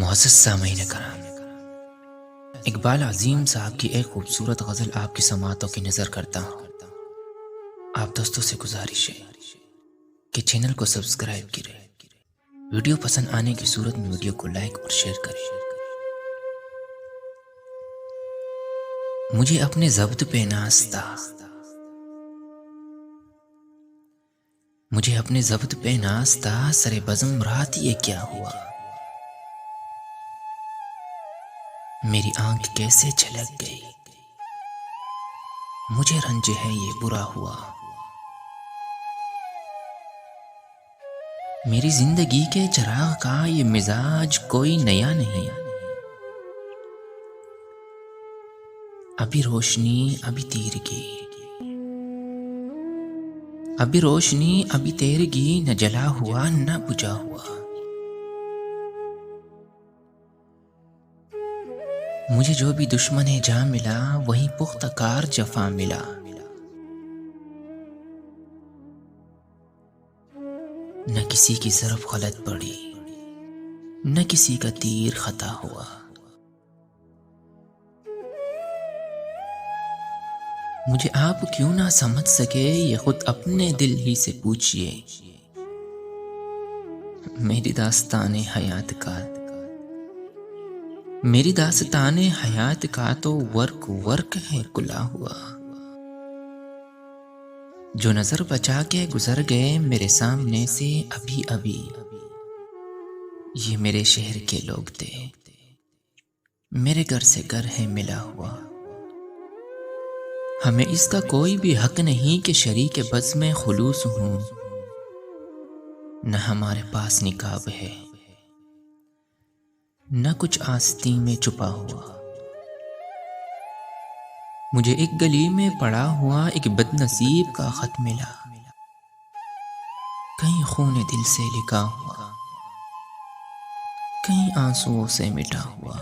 मुअज़्ज़ज़ सामीन कराम, इकबाल अज़ीम साहब की एक खूबसूरत गज़ल आपकी समातों की नज़र करता हूँ। आप दोस्तों से गुजारिश है कि चैनल को सब्सक्राइब करें, वीडियो पसंद आने की सूरत में वीडियो को लाइक और शेयर करें। मुझे अपने ज़ब्त पे नाज़ था, मुझे अपने ज़ब्त पे नाज़ था, सरे बज़म रात ये क्या हुआ। मेरी आंख कैसे छलक गई, मुझे रंज है ये बुरा हुआ। मेरी जिंदगी के चराग का ये मिजाज कोई नया नहीं, अभी रोशनी अभी तीरगी, अभी रोशनी अभी तेरगी, न जला हुआ न बुझा हुआ। मुझे जो भी दुश्मन जा मिला, वही पुख्तकार जफा मिला। न किसी की ज़रफ़ गलत पड़ी, न किसी का तीर खता हुआ। मुझे आप क्यों ना समझ सके, ये खुद अपने दिल ही से पूछिए। मेरी दास्ताने हयात का, मेरी दास्ताने हयात का तो वर्क वर्क है कुला हुआ। जो नजर बचा के गुजर गए मेरे सामने से अभी अभी, ये मेरे शहर के लोग थे, मेरे घर से घर है मिला हुआ। हमें इसका कोई भी हक नहीं कि शरीक बज़ में खुलूस हूं, न हमारे पास निकाब है, न कुछ आस्तीन में छुपा हुआ। मुझे एक गली में पड़ा हुआ एक बदनसीब का खत मिला, कहीं खून दिल से लिखा हुआ, कहीं आंसुओं से मिटा हुआ।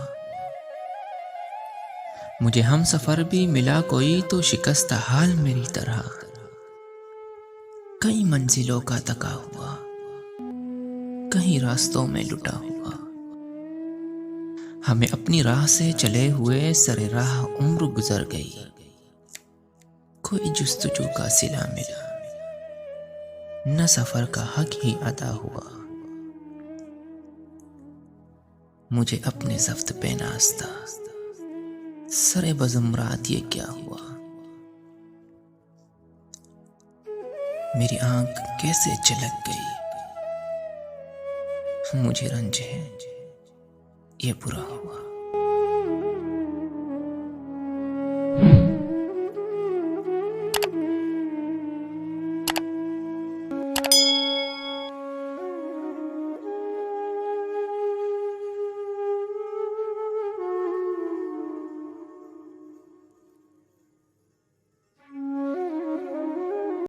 मुझे हम सफर भी मिला कोई तो शिकस्त हाल मेरी तरह, कई मंजिलों का तका हुआ, कहीं रास्तों में लुटा हुआ। हमें अपनी राह से चले हुए सरे राह उम्र गुजर गई, कोई जुस्तजू का सिला मिला, न सफर का हक ही अदा हुआ। मुझे अपने ज़ब्त पे नाज़ था, सरे बज़म रात ये क्या हुआ। मेरी आंख कैसे चलक गई, मुझे रंज है ये बुरा हुआ।